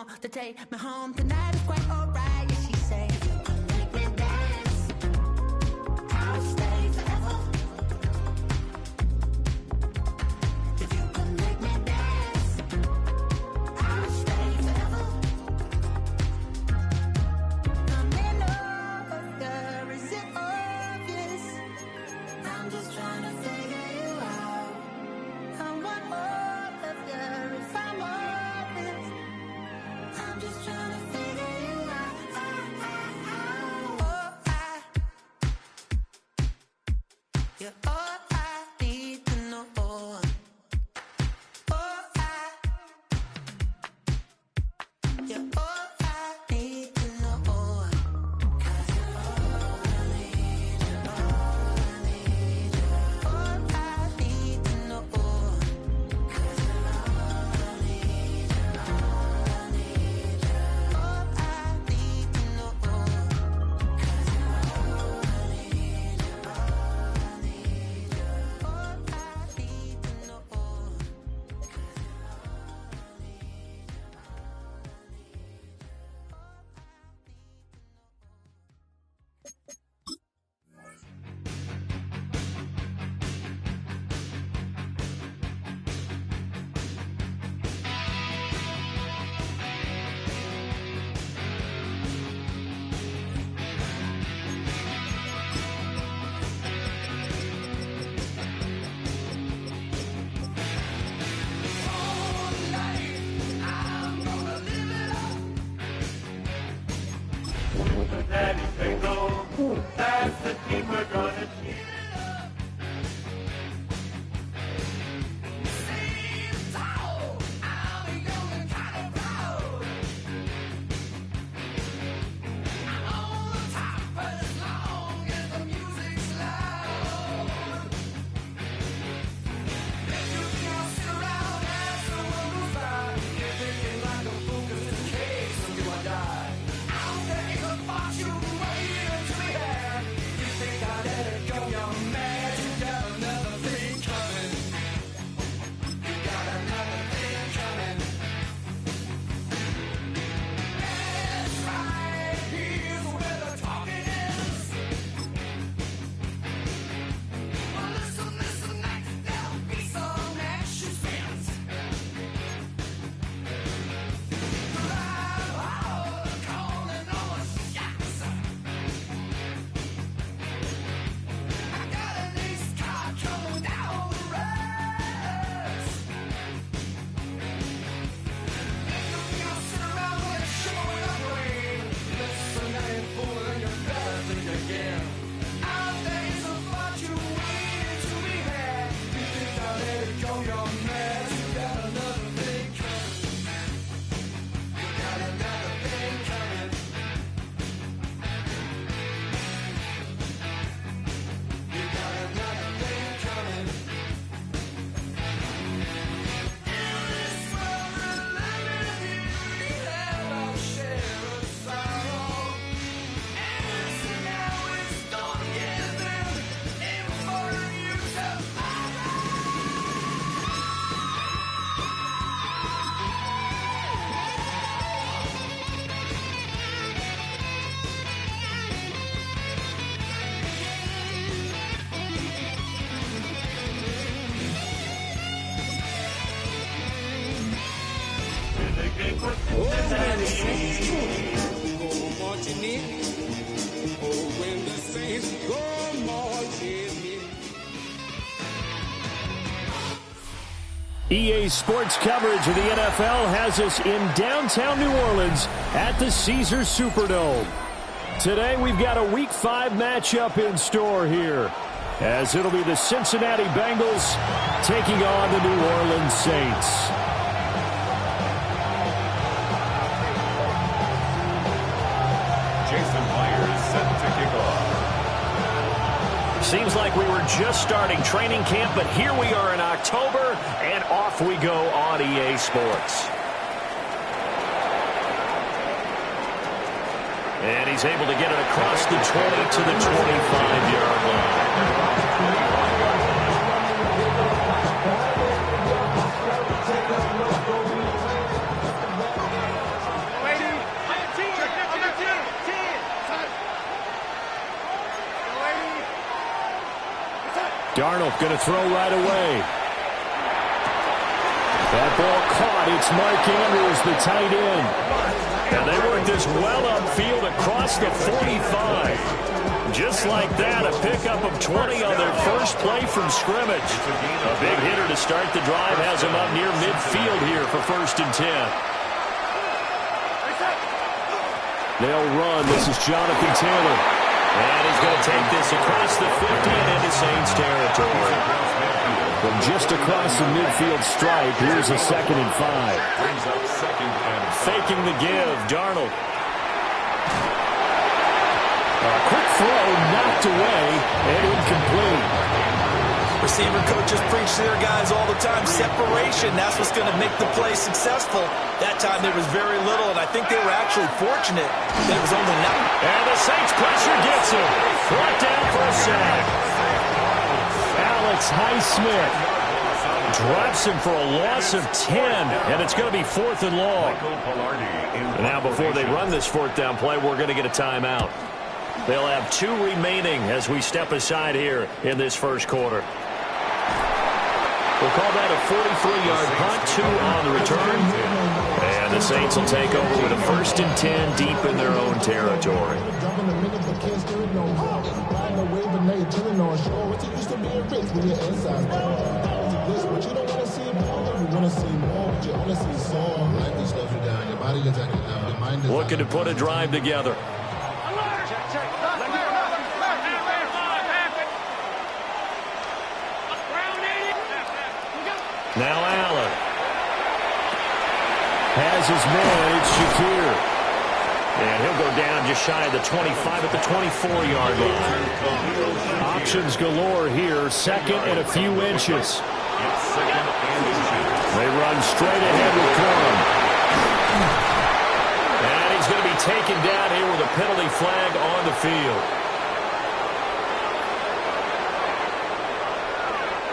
want to take me home tonight. It's quite alright, yeah, she say. Make me dance, I'll stay forever. If you can make me dance, I'll stay forever. I'm in love, girl, is it obvious? I'm just trying to figure you out. I want all of you if I'm honest. I'm just trying to figure you out. You're all I need to know. You're all I need to know. 'Cause you're all I need, you're all I need, you're all I need to know. 'Cause you're all I need, you're all I need, you're all I need to know. 'Cause you're all I need, you're all I need, you're all I need to know. 'Cause you're all I Daddy Bengals, that's the team we're gonna cheer up. Stand tall, I'm young and kind of proud. I'm on the top as long as the music's loud. If you can't sit around as the world goes by, you're thinking like a fool 'cause it's case of you or die. Out there is a fortune waiting to be had. You think I let it go, you're mad. You got another thing coming. You got another thing coming. That's right, here's where the talking is. Well, listen, next, there'll be some action scenes. Drive hard, calling all the shots. I got an ace car coming down the road. If you can't sit around when it's showing up rain, listen, I ain't fooling, you better think again. Out there is a fortune waiting to be had. You think I let it go, you're mad. You got another thing coming. You got another thing coming. You got another thing coming. In this world we're living in, we have our share of sorrow. And so now it's gonna get them in for you tomorrow. EA Sports coverage of the NFL has us in downtown New Orleans at the Caesars Superdome. Today we've got a Week 5 matchup in store here, as it'll be the Cincinnati Bengals taking on the New Orleans Saints. Jason Myers set to kick off. Seems like we were just starting training camp, but here we are in October, and off we go on EA Sports. And he's able to get it across the 20 to the 25-yard line. Darnold going to throw right away. That ball caught. It's Mark Andrews, the tight end. And they work this well upfield across the 45. Just like that, a pickup of 20 on their first play from scrimmage. A big hitter to start the drive has him up near midfield here for 1st and 10. They'll run. This is Jonathan Taylor. And he's going to take this across the 50 and into Saints territory. From just across the midfield stripe, here's a 2nd and 5. Faking the give, Darnold. A quick throw knocked away and incomplete. Receiver coaches preach to their guys all the time. Separation, that's what's going to make the play successful. That time there was very little, and I think they were actually fortunate that it was only 9. And the Saints pressure gets him. Brought down for a sack. Alex Highsmith drops him for a loss of 10, and it's going to be 4th and long. And now before they run this 4th down play, we're going to get a timeout. They'll have 2 remaining as we step aside here in this first quarter. We'll call that a 43-yard punt, 2 on the return. And the Saints will take over with a 1st and 10 deep in their own territory. Looking to put a drive together. Now Allen has his man. It's Shakir. And he'll go down just shy of the 25 at the 24-yard line. Options galore here. 2nd and a few inches. They run straight ahead with Corum. And he's going to be taken down here with a penalty flag on the field.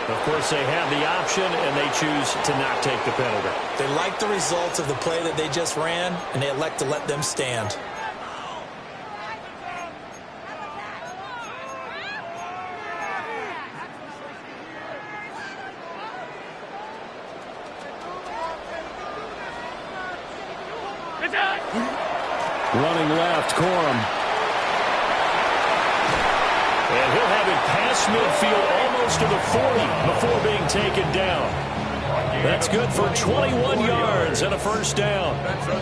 Of course, they have the option, and they choose to not take the penalty. They like the results of the play that they just ran, and they elect to let them stand. Running left, Corum. And he'll have it past midfield almost to the 40 before being taken down. That's good for 21 yards and a 1st down.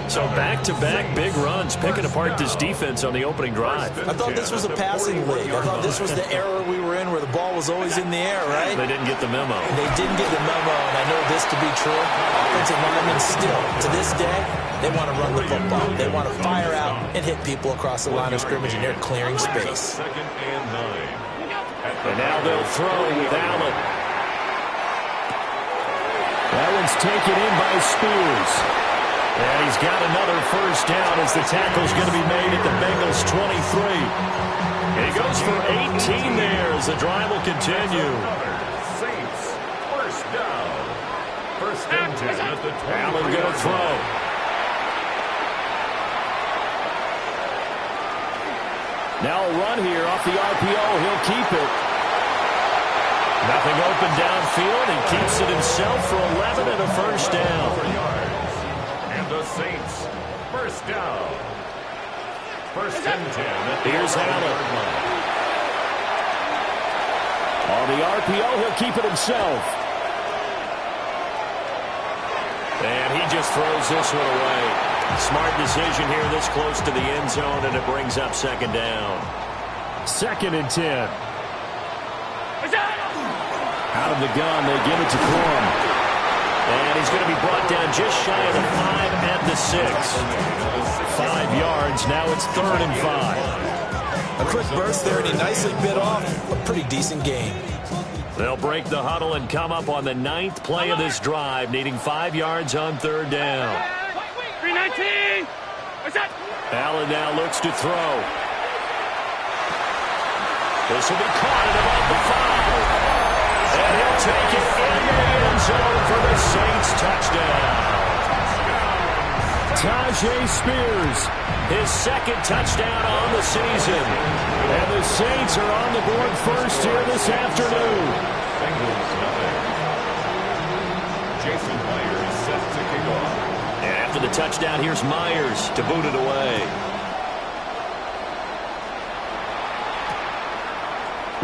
So back-to-back big runs, picking apart this defense on the opening drive. I thought this was a passing league. I thought this was the era we were in where the ball was always in the air, right? They didn't get the memo. They didn't get the memo, and I know this to be true. Offensive linemen still, to this day, they want to run the football. They want to fire out and hit people across the line of scrimmage, and they're clearing space. And now they'll throw with Allen. That one's taken in by Spears. And he's got another 1st down as the tackle's going to be made at the Bengals 23. And he goes for 18 there as the drive will continue. Saints, 1st down. 1st and 10 at the 20. Allen going to throw. Now a run here off the RPO. He'll keep it. Nothing open downfield. He keeps it himself for 11 and a 1st down. And the Saints, 1st down. 1st and 10. Here's Allen. On the RPO, he'll keep it himself. And he just throws this one away. Smart decision here this close to the end zone, and it brings up 2nd down. 2nd and 10. Out of the gun, they give it to Corum. And he's going to be brought down just shy of the 5 at the 6. 5 yards, now it's 3rd and 5. A quick burst there, and he nicely bit off a pretty decent gain. They'll break the huddle and come up on the 9th play of this drive, needing 5 yards on 3rd down. 319! Allen now looks to throw. This will be caught at about the 5. And he'll take it in the end zone for the Saints touchdown. Tajay Spears, his 2nd touchdown on the season. And the Saints are on the board first here this afternoon. touchdown, here's Myers to boot it away.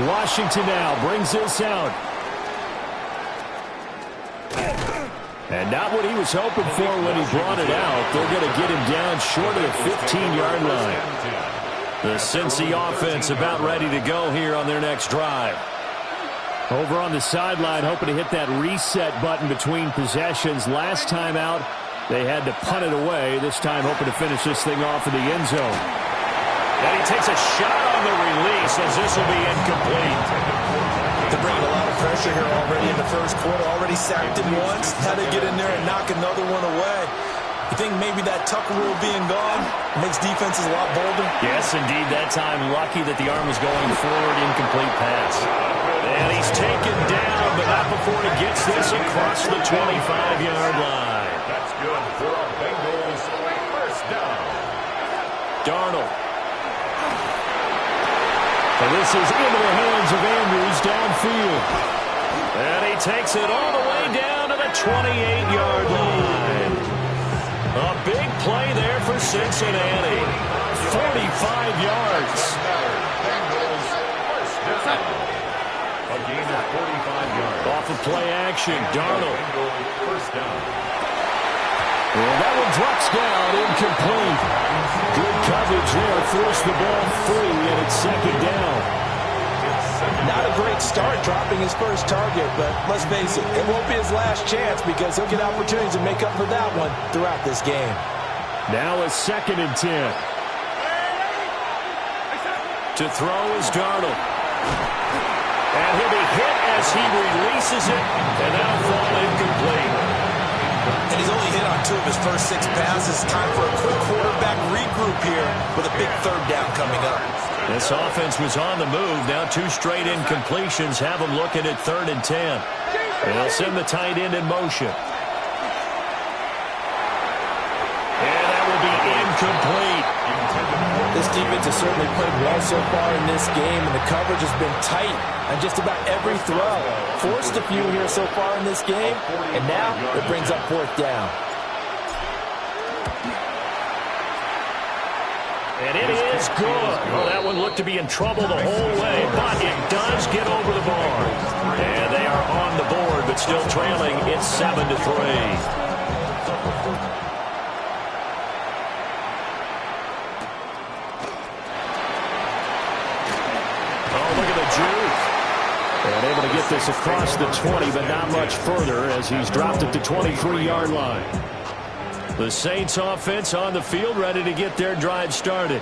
Washington now brings this out. And not what he was hoping for when he brought it out. They're going to get him down short of the 15-yard line. The Cincy offense about ready to go here on their next drive. Over on the sideline, hoping to hit that reset button between possessions. Last time out, they had to punt it away. This time, hoping to finish this thing off in the end zone. And he takes a shot on the release as this will be incomplete. They're bringing a lot of pressure here already in the first quarter. Already sacked him once. Had to get in there and knock another one away. You think maybe that Tucker rule being gone makes defenses a lot bolder? Yes, indeed. That time, lucky that the arm was going forward. Incomplete pass. And he's taken down, but not before he gets this across the 25-yard line. That's good for our Bengals. First down. Darnold. And this is into the hands of Andrews downfield. And he takes it all the way down to the 28-yard line. A big play there for Cincinnati. 45 yards. Bengals first down. A gain of 45 yards. Off of play action, Darnold. Bengals first down. And that one drops down, incomplete. Good coverage there, forced the ball free, and it's second down. Not a great start dropping his first target, but let's face it, it won't be his last chance because he'll get opportunities to make up for that one throughout this game. Now a 2nd and 10. To throw is Darnold. And he'll be hit as he releases it, and that'll fall incomplete. And he's only hit on 2 of his first 6 passes. Time for a quick quarterback regroup here with a big third down coming up. This offense was on the move. Now 2 straight incompletions have them looking at 3rd and 10. And they'll send the tight end in motion. And that will be incomplete. This defense has certainly played well so far in this game, and the coverage has been tight on just about every throw. Forced a few here so far in this game, and now it brings up 4th down. And it is good. Well, that one looked to be in trouble the whole way, but it does get over the bar. And they are on the board, but still trailing. It's 7-3. And able to get this across the 20, but not much further as he's dropped at the 23-yard line. The Saints offense on the field, ready to get their drive started.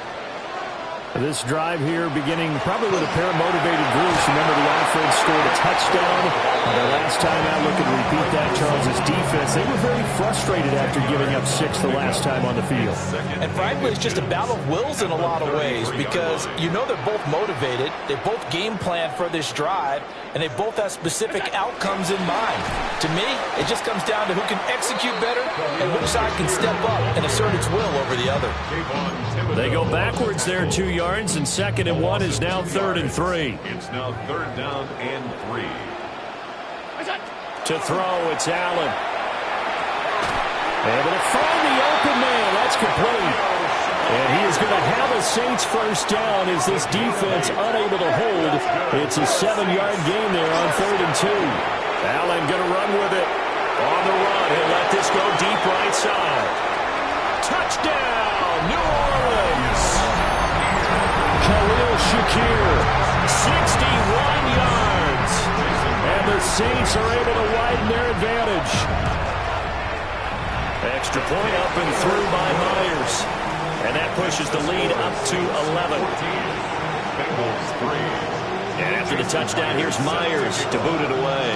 This drive here beginning probably with a pair of motivated groups. Remember, the offense scored a touchdown. The last time out, looking to repeat that, Charles' defense, they were very frustrated after giving up 6 the last time on the field. And frankly, it's just a battle of wills in a lot of ways because you know they're both motivated, they both game plan for this drive, and they both have specific outcomes in mind. To me, it just comes down to who can execute better and which side can step up and assert its will over the other. They go backwards there 2 yards, and 2nd and 1 is now 3rd and 3. It's now 3rd down and 3. To throw, it's Allen. Able to find the open man. That's complete. And he is going to have a Saints first down as this defense unable to hold. It's a 7-yard gain there on 3rd and 2. Allen going to run with it. On the run, he'll let this go deep right side. Touchdown, New Orleans. Khalil Shakir, 61 yards. And the Saints are able to widen their advantage. Extra point up and through by Myers. And that pushes the lead up to 11. Bengals 3. And after the touchdown, here's Myers to boot it away.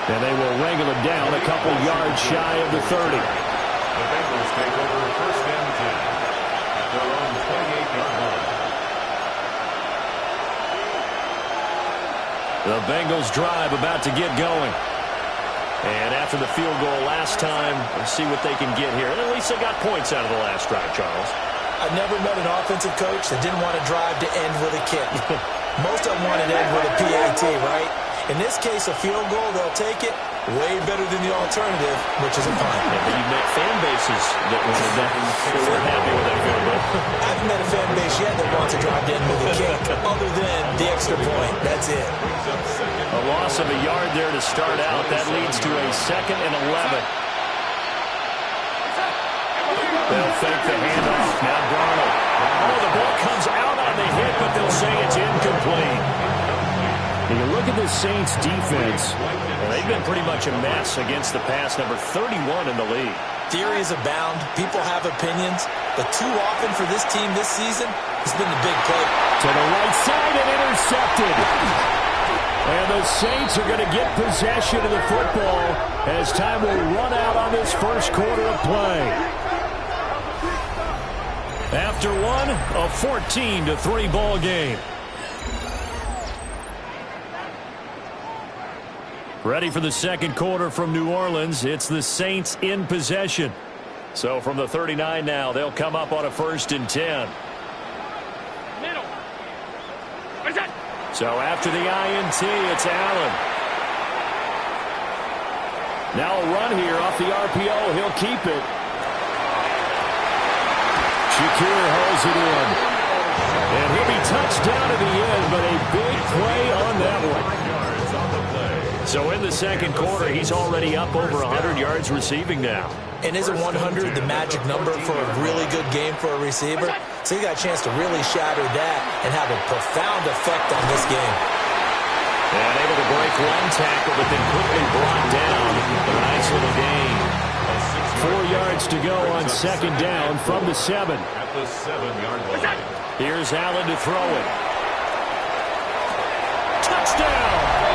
And they will wrangle it down a couple yards shy of the 30. The Bengals take over 1st and 10 at their own 28-yard line. The Bengals drive about to get going. And after the field goal last time, let's see what they can get here. And at least they got points out of the last drive, Charles. I've never met an offensive coach that didn't want to drive to end with a kick. Most of them want it in with a PAT, right? In this case, a field goal, they'll take it. Way better than the alternative, which is a punt. Yeah, but you've met fan bases that wanted that. We're happy with that field goal. I haven't met a fan base yet that wants to drive in with a kick, other than the extra point. That's it. A loss of a yard there to start out. That leads to a 2nd and 11. They'll fake the handoff. Now Darnold. Oh, the ball comes out on the hit, but they'll say it's incomplete. When you look at the Saints' defense, well, they've been pretty much a mess against the pass, number 31 in the league. Theories abound. People have opinions. But too often for this team this season, it's been the big play. To the right side and intercepted. And the Saints are going to get possession of the football as time will run out on this first quarter of play. After one, a 14-3 ball game. Ready for the second quarter from New Orleans. It's the Saints in possession. So from the 39 now, they'll come up on a 1st and 10. Middle. What is that? So after the INT, it's Allen. Now a run here off the RPO. He'll keep it. Shakir holds it in. And he'll be touched down to the end, but a big play on that one. So in the second quarter, he's already up over 100 yards receiving now. And isn't 100 the magic number for a really good game for a receiver? So he got a chance to really shatter that and have a profound effect on this game. And able to break one tackle, but then quickly brought down. A nice little gain. 4 yards to go on 2nd down from the 7. At the 7-yard line. Here's Allen to throw it. Touchdown!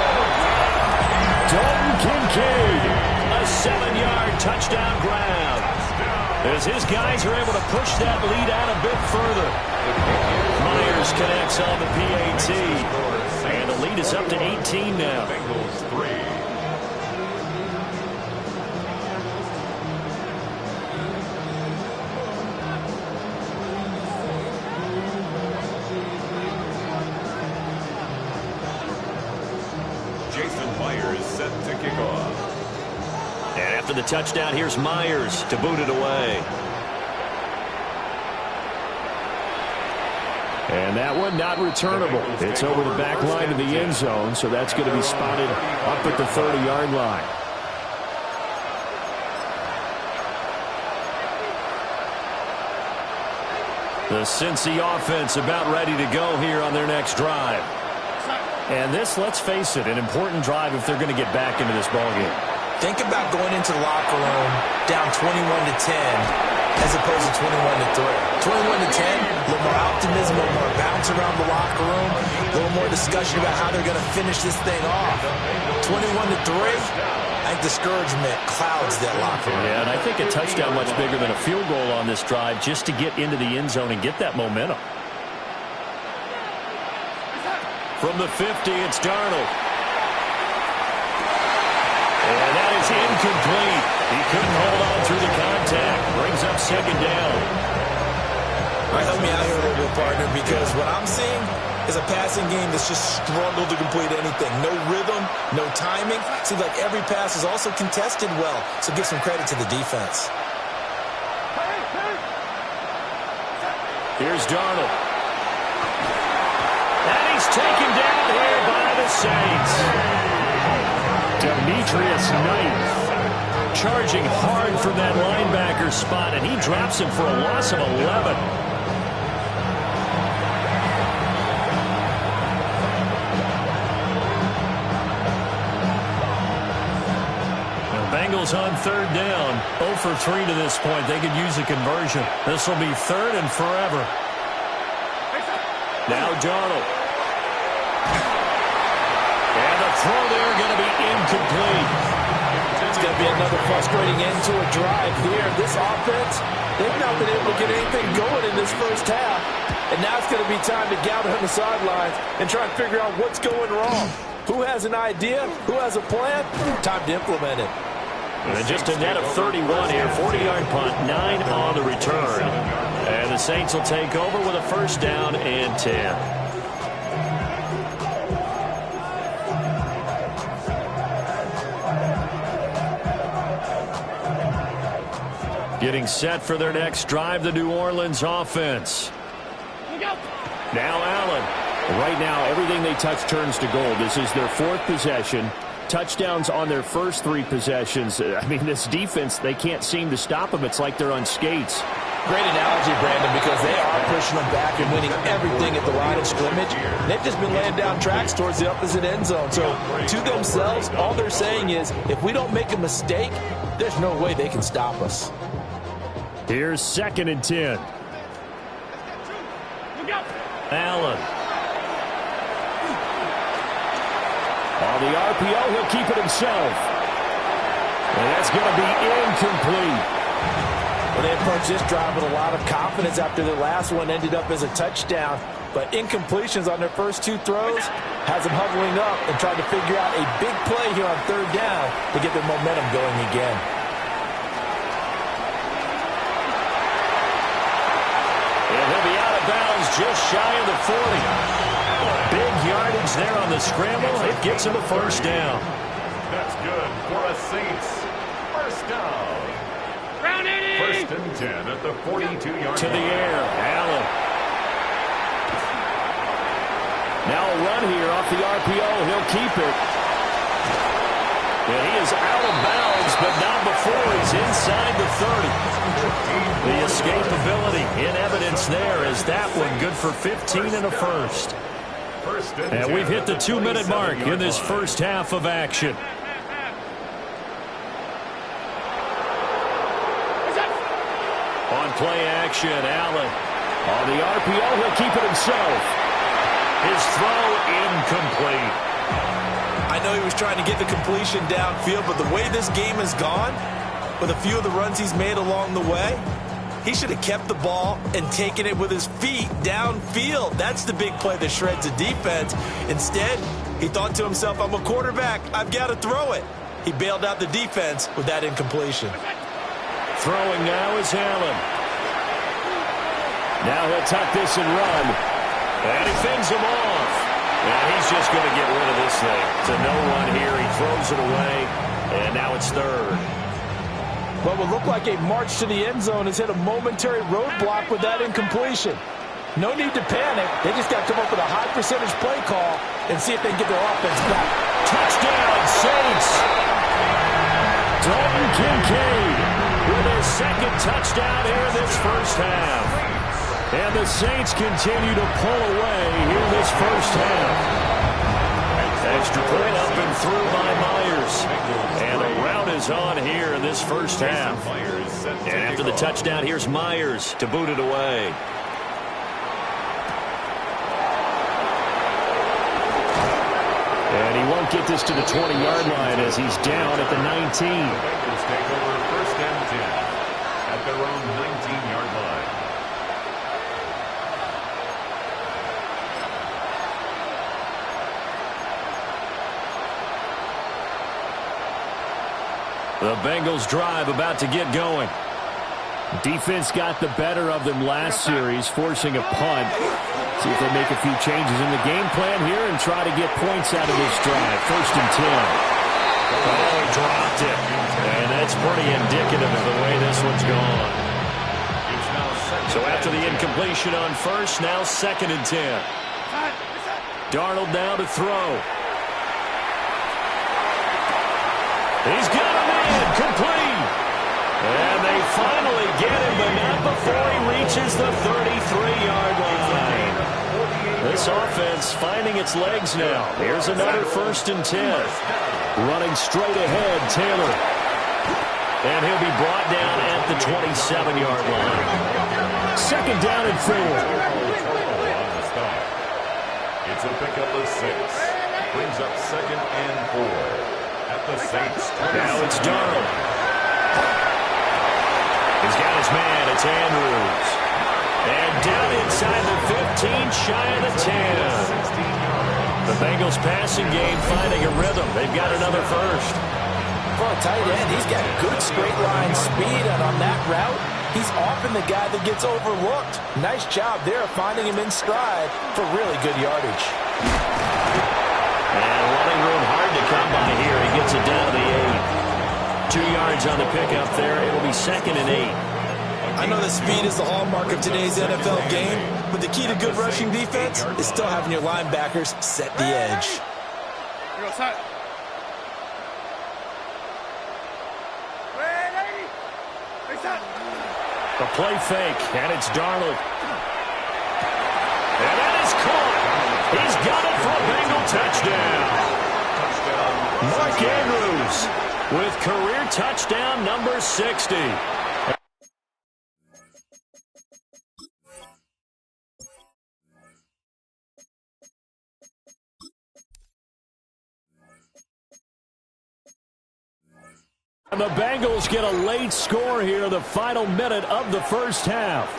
Dalton Kincaid, a 7-yard touchdown grab. As his guys are able to push that lead out a bit further. Myers connects on the PAT. And the lead is up to 18 now. Bengals 3. Myers set to kick off. And after the touchdown, here's Myers to boot it away. And that one not returnable. It's over the back line of the end zone, so that's going to be spotted up at the 30-yard line. The Cincy offense about ready to go here on their next drive. And this, let's face it, an important drive if they're going to get back into this ballgame. Think about going into the locker room down 21-10 as opposed to 21-3. 21-10, a little more optimism, a little more bounce around the locker room, a little more discussion about how they're going to finish this thing off. 21-3, I think discouragement clouds that locker room. Yeah, and I think a touchdown much bigger than a field goal on this drive just to get into the end zone and get that momentum. From the 50, it's Darnold. And that is incomplete. He couldn't hold on through the contact. Brings up 2nd down. All right, help me out here a little bit, partner, because what I'm seeing is a passing game that's just struggled to complete anything. No rhythm, no timing. Seems like every pass is also contested well, so give some credit to the defense. Here's Darnold. And he's taken down here by the Saints. Demetrius Knight charging hard from that linebacker spot, and he drops him for a loss of 11. Bengals on 3rd down. 0 for 3 to this point. They could use a conversion. This will be 3rd and forever. Now Darnold. And the throw there going to be incomplete. It's going to be another frustrating end to a drive here. This offense, they've not been able to get anything going in this first half. And now it's going to be time to gather on the sidelines and try and figure out what's going wrong. Who has an idea? Who has a plan? Time to implement it. And just a net of 31 here. 40-yard punt, 9 on the return. And the Saints will take over with a 1st down and 10. Getting set for their next drive, the New Orleans offense. Now Allen. Right now, everything they touch turns to gold. This is their 4th possession. Touchdowns on their first 3 possessions. I mean, this defense, they can't seem to stop them. It's like they're on skates. Great analogy, Brandon, because they are pushing them back and winning everything at the line of scrimmage. They've just been laying down tracks towards the opposite end zone. So to themselves, all they're saying is, if we don't make a mistake, there's no way they can stop us. Here's 2nd and 10. Allen. On the RPO, he'll keep it himself. And that's going to be incomplete. Well, they approached this drive with a lot of confidence after the last one ended up as a touchdown. But incompletions on their first 2 throws has them huddling up and trying to figure out a big play here on 3rd down to get their momentum going again. And he'll be out of bounds just shy of the 40. Big yardage there on the scramble. It gets him a first down. That's good for a Saints first down. Round 80. 1st and 10 at the 42-yard To the line. air, Allen. Now a run here off the RPO. He'll keep it. And he is out of bounds, but not before he's inside the 30. The escapability in evidence there is that one good for 15 and a first. And we've hit the 2-minute mark in this first half of action. On play action, Allen. On the RPO, he'll keep it himself. His throw incomplete. I know he was trying to get the completion downfield, but the way this game has gone, with a few of the runs he's made along the way, he should have kept the ball and taken it with his feet downfield. That's the big play that shreds the defense. Instead, he thought to himself, I'm a quarterback. I've got to throw it. He bailed out the defense with that incompletion. Throwing now is Allen. Now he'll tuck this and run. And he fends him off. And he's just going to get rid of this thing. It's a no-run here. He throws it away. And now it's 3rd. What would look like a march to the end zone has hit a momentary roadblock with that incompletion. No need to panic. They just got to come up with a high percentage play call and see if they can get their offense back. Touchdown, Saints! Dalton Kincaid with his 2nd touchdown here in this first half. And the Saints continue to pull away here in this first half. Extra point up and through by Myers. And a rout is on here in this first half. And after the touchdown, here's Myers to boot it away. And he won't get this to the 20-yard line as he's down at the 19. Bengals take over 1st and 10 at their own 19-yard line. The Bengals drive about to get going. Defense got the better of them last series, forcing a punt. See if they make a few changes in the game plan here and try to get points out of this drive. 1st and 10. Oh, he dropped it. And that's pretty indicative of the way this one's gone. So after the incompletion on 1st, now 2nd and 10. Darnold now to throw. He's got him in, complete. And they finally get him, but not before he reaches the 33-yard line. This offense finding its legs now. Here's another 1st and 10. Running straight ahead, Taylor. And he'll be brought down at the 27-yard line. 2nd down and 4. It's a pickup of 6. Brings up 2nd and 4. At the Saints. Now it's Darnold. He's got his man. It's Andrews. And down inside the 15, shy of the 10. The Bengals passing game finding a rhythm. They've got another first. For a tight end, he's got good straight line speed, and on that route, he's often the guy that gets overlooked. Nice job there finding him in stride for really good yardage. And running room hard to come by here. He gets it down to the 8. 2 yards on the pickup there. It'll be 2nd and 8. I know that speed is the hallmark of today's NFL game, but the key to good rushing defense is still having your linebackers set the edge. Here goes that. Ready? Face that. The play fake, and it's Darnold. And that is caught. He's got it for a Bengal touchdown. Mark Andrews with career touchdown number 60. And the Bengals get a late score here in the final minute of the first half.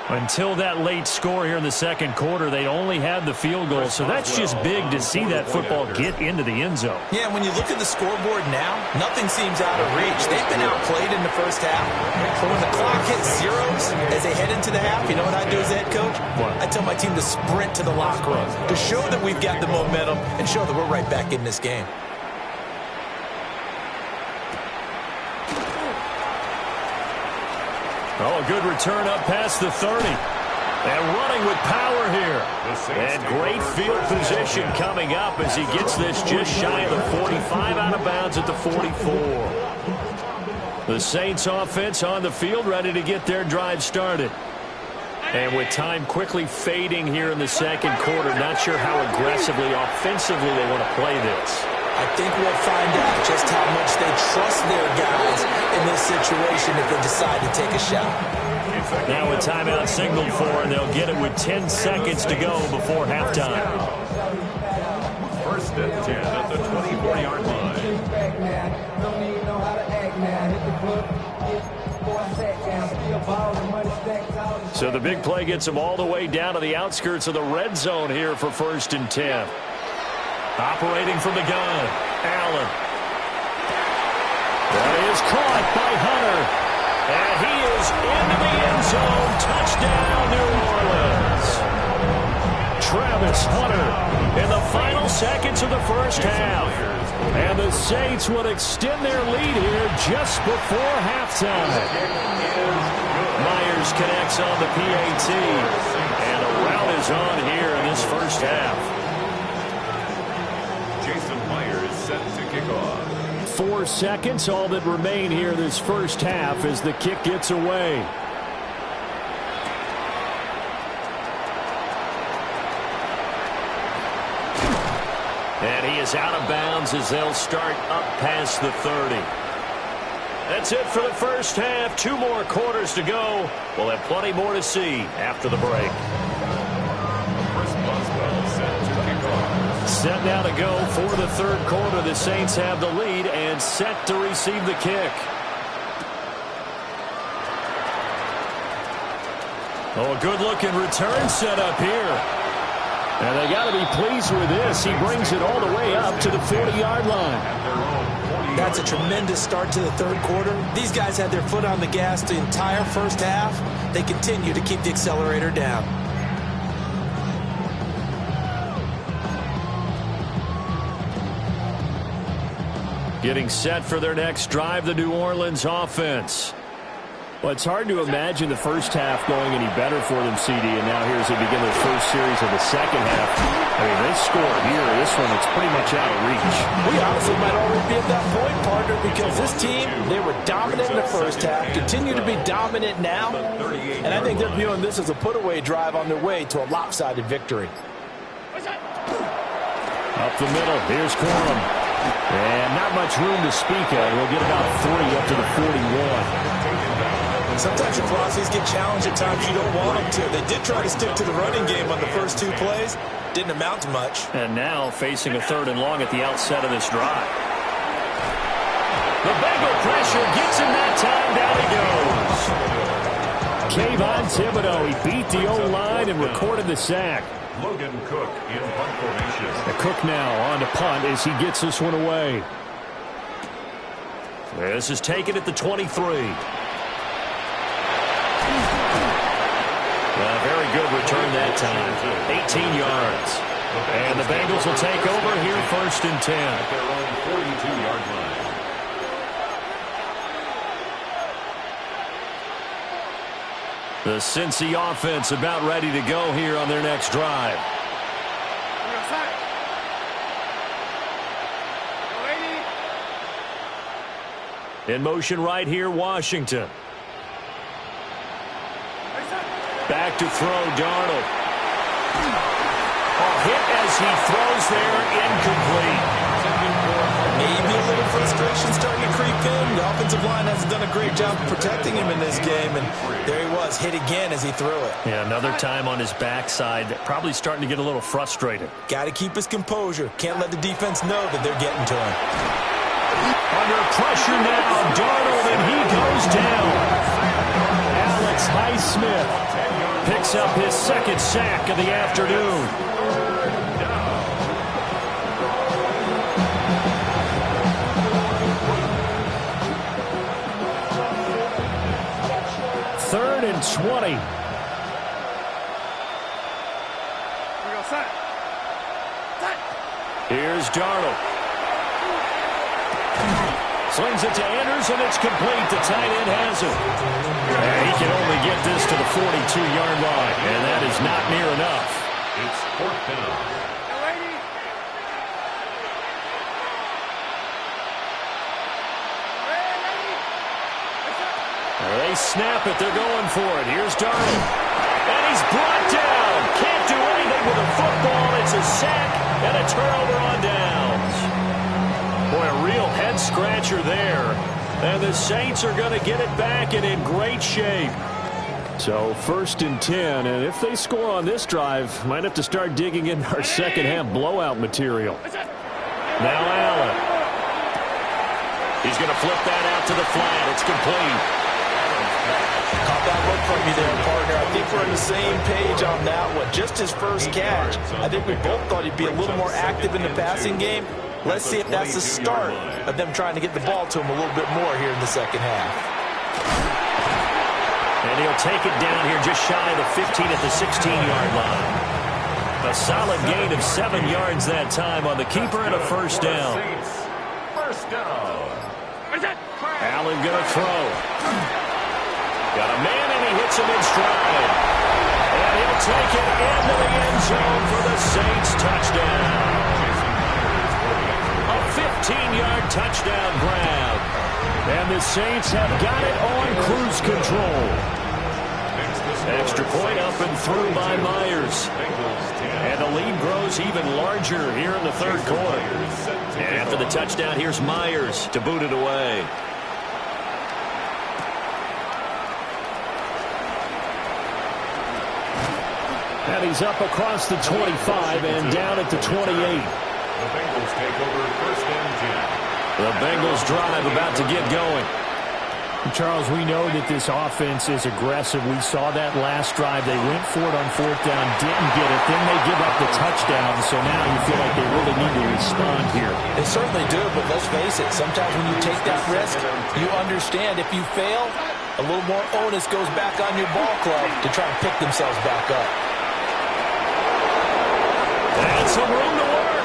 Until that late score here in the second quarter, they only had the field goal, so that's just big to see that football get into the end zone. Yeah, and when you look at the scoreboard now, nothing seems out of reach. They've been outplayed in the first half. But when the clock hits zeros as they head into the half, you know what I do as head coach? What? I tell my team to sprint to the locker room to show that we've got the momentum and show that we're right back in this game. Oh, a good return up past the 30. And running with power here. And great field position coming up as he gets this just shy of the 45, out of bounds at the 44. The Saints offense on the field, ready to get their drive started. And with time quickly fading here in the second quarter, not sure how aggressively, offensively they want to play this. I think we'll find out just how much they trust their guys in this situation if they decide to take a shot. Now a timeout signaled for, and they'll get it with 10 seconds to go before halftime. First and 10 at the 24-yard line. So the big play gets them all the way down to the outskirts of the red zone here for first and 10. Operating from the gun, Allen. That is caught by Hunter. And he is into the end zone. Touchdown, New Orleans. Travis Hunter in the final seconds of the first half. And the Saints would extend their lead here just before halftime. Myers connects on the PAT. And a rout is on here in this first half. Set to kick off. 4 seconds, all that remain here this first half as the kick gets away. And he is out of bounds as they'll start up past the 30. That's it for the first half. 2 more quarters to go. We'll have plenty more to see after the break. Chris Boswell set to kick off. Set now to go for the third quarter. The Saints have the lead and set to receive the kick. Oh, a good-looking return set up here. And they got to be pleased with this. He brings it all the way up to the 40-yard line. That's a tremendous start to the third quarter. These guys had their foot on the gas the entire first half. They continue to keep the accelerator down. Getting set for their next drive, the New Orleans offense. Well, it's hard to imagine the first half going any better for them, CD, and now here as they begin their first series of the second half. I mean, this score here, this one, it's pretty much out of reach. We honestly might already be at that point, partner, because this team, they were dominant in the first half, continue to be dominant now, and I think they're viewing this as a put-away drive on their way to a lopsided victory. Up the middle, here's Corum. And not much room to speak of. We'll get about 3 up to the 41. Sometimes your velocities get challenged at times you don't want them to. They did try to stick to the running game on the first 2 plays. Didn't amount to much. And now facing a 3rd and long at the outset of this drive. The Bengal pressure gets him that time. Down he goes. Kayvon Thibodeau, he beat the O-line and recorded the sack. Logan Cook in punt formation. The Cook now on to punt as he gets this one away. This is taken at the 23. A very good return that time. 18 yards. And the Bengals will take over here first and 10. At their own 42-yard line. The Cincy offense about ready to go here on their next drive. In motion right here, Washington. Back to throw, Darnold. Hit as he throws there, incomplete. Maybe a little frustration starting to creep in. The offensive line hasn't done a great job of protecting him in this game, and there he was, hit again as he threw it. Yeah, another time on his backside, probably starting to get a little frustrated. Got to keep his composure. Can't let the defense know that they're getting to him. Under pressure now, Darnold, and he goes down. Alex Highsmith picks up his second sack of the afternoon. Third and 20. Here's Darnold. Slings it to Andrews, and it's complete. The tight end has it. And he can only get this to the 42-yard line, and that is not near enough. It's fourth down. They snap it. They're going for it. Here's Darnold. And he's brought down. Can't do anything with a football. It's a sack and a turnover on downs. Boy, a real head-scratcher there. And the Saints are going to get it back and in great shape. So first and 10, and if they score on this drive, might have to start digging in our second-half blowout material. Now Allen. He's going to flip that out to the flat. It's complete. Caught that look from you there, partner. I think we're on the same page on that one. Just his first catch. I think we both thought he'd be a little more active in the passing game. Let's see if that's the start of them trying to get the ball to him a little bit more here in the second half. And he'll take it down here just shy of the 15 at the 16-yard line. A solid gain of 7 yards that time on the keeper and a first down. First down. Allen going to throw. Got a man, and he hits him in stride. And he'll take it into the end zone for the Saints touchdown. A 15-yard touchdown grab. And the Saints have got it on cruise control. Extra point up and through by Myers. And the lead grows even larger here in the third quarter. And after the touchdown, here's Myers to boot it away. And he's up across the 25 and down at the 28. The Bengals take over first and 10. The Bengals drive about to get going. Charles, we know that this offense is aggressive. We saw that last drive. They went for it on fourth down, didn't get it. Then they give up the touchdown. So now you feel like they really need to respond here. They certainly do, but let's face it. Sometimes when you take that risk, you understand if you fail, a little more onus goes back on your ball club to try and pick themselves back up. And some room to work.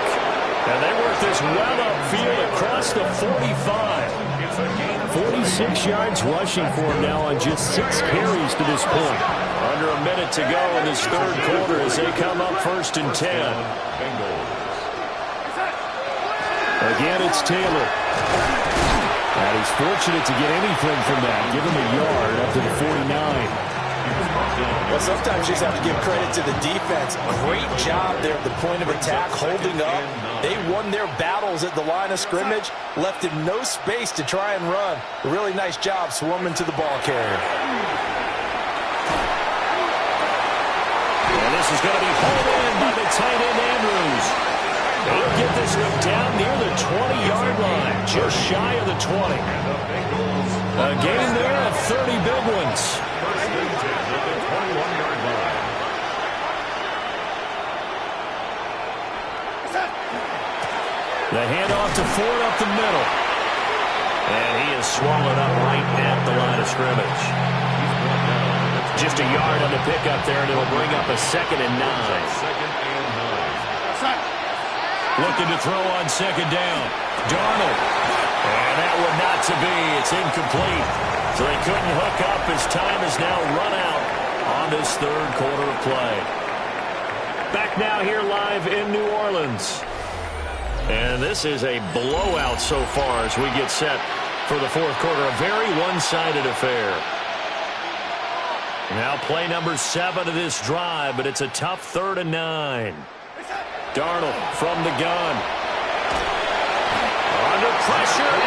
And they work this well upfield across the 45. 46 yards rushing for him now on just 6 carries to this point. Under a minute to go in this third quarter as they come up first and 10. Again, it's Taylor. And he's fortunate to get anything from that. Give him a yard up to the 49. Well, sometimes you just have to give credit to the defense. Great job there at the point of attack, holding up. They won their battles at the line of scrimmage, left him no space to try and run. A really nice job swarming to the ball carrier. And this is going to be hauled in by the tight end Andrews. He'll get this one down near the 20-yard line, just shy of the 20. A gain there of 30 big ones. First and 10 at the 21-yard line. The handoff to Ford up the middle. And he is swallowed up right at the line of scrimmage. Just a yard on the pickup there, and it'll bring up a 2nd and 9. Second and 9. Looking to throw on second down. Darnold. And that one not to be. It's incomplete. So they couldn't hook up as time is now run out. on this third quarter of play. Back now here live in New Orleans. And this is a blowout so far as we get set for the fourth quarter. A very one-sided affair. Now play number 7 of this drive, but it's a tough 3rd and 9. Darnold from the gun. Under pressure,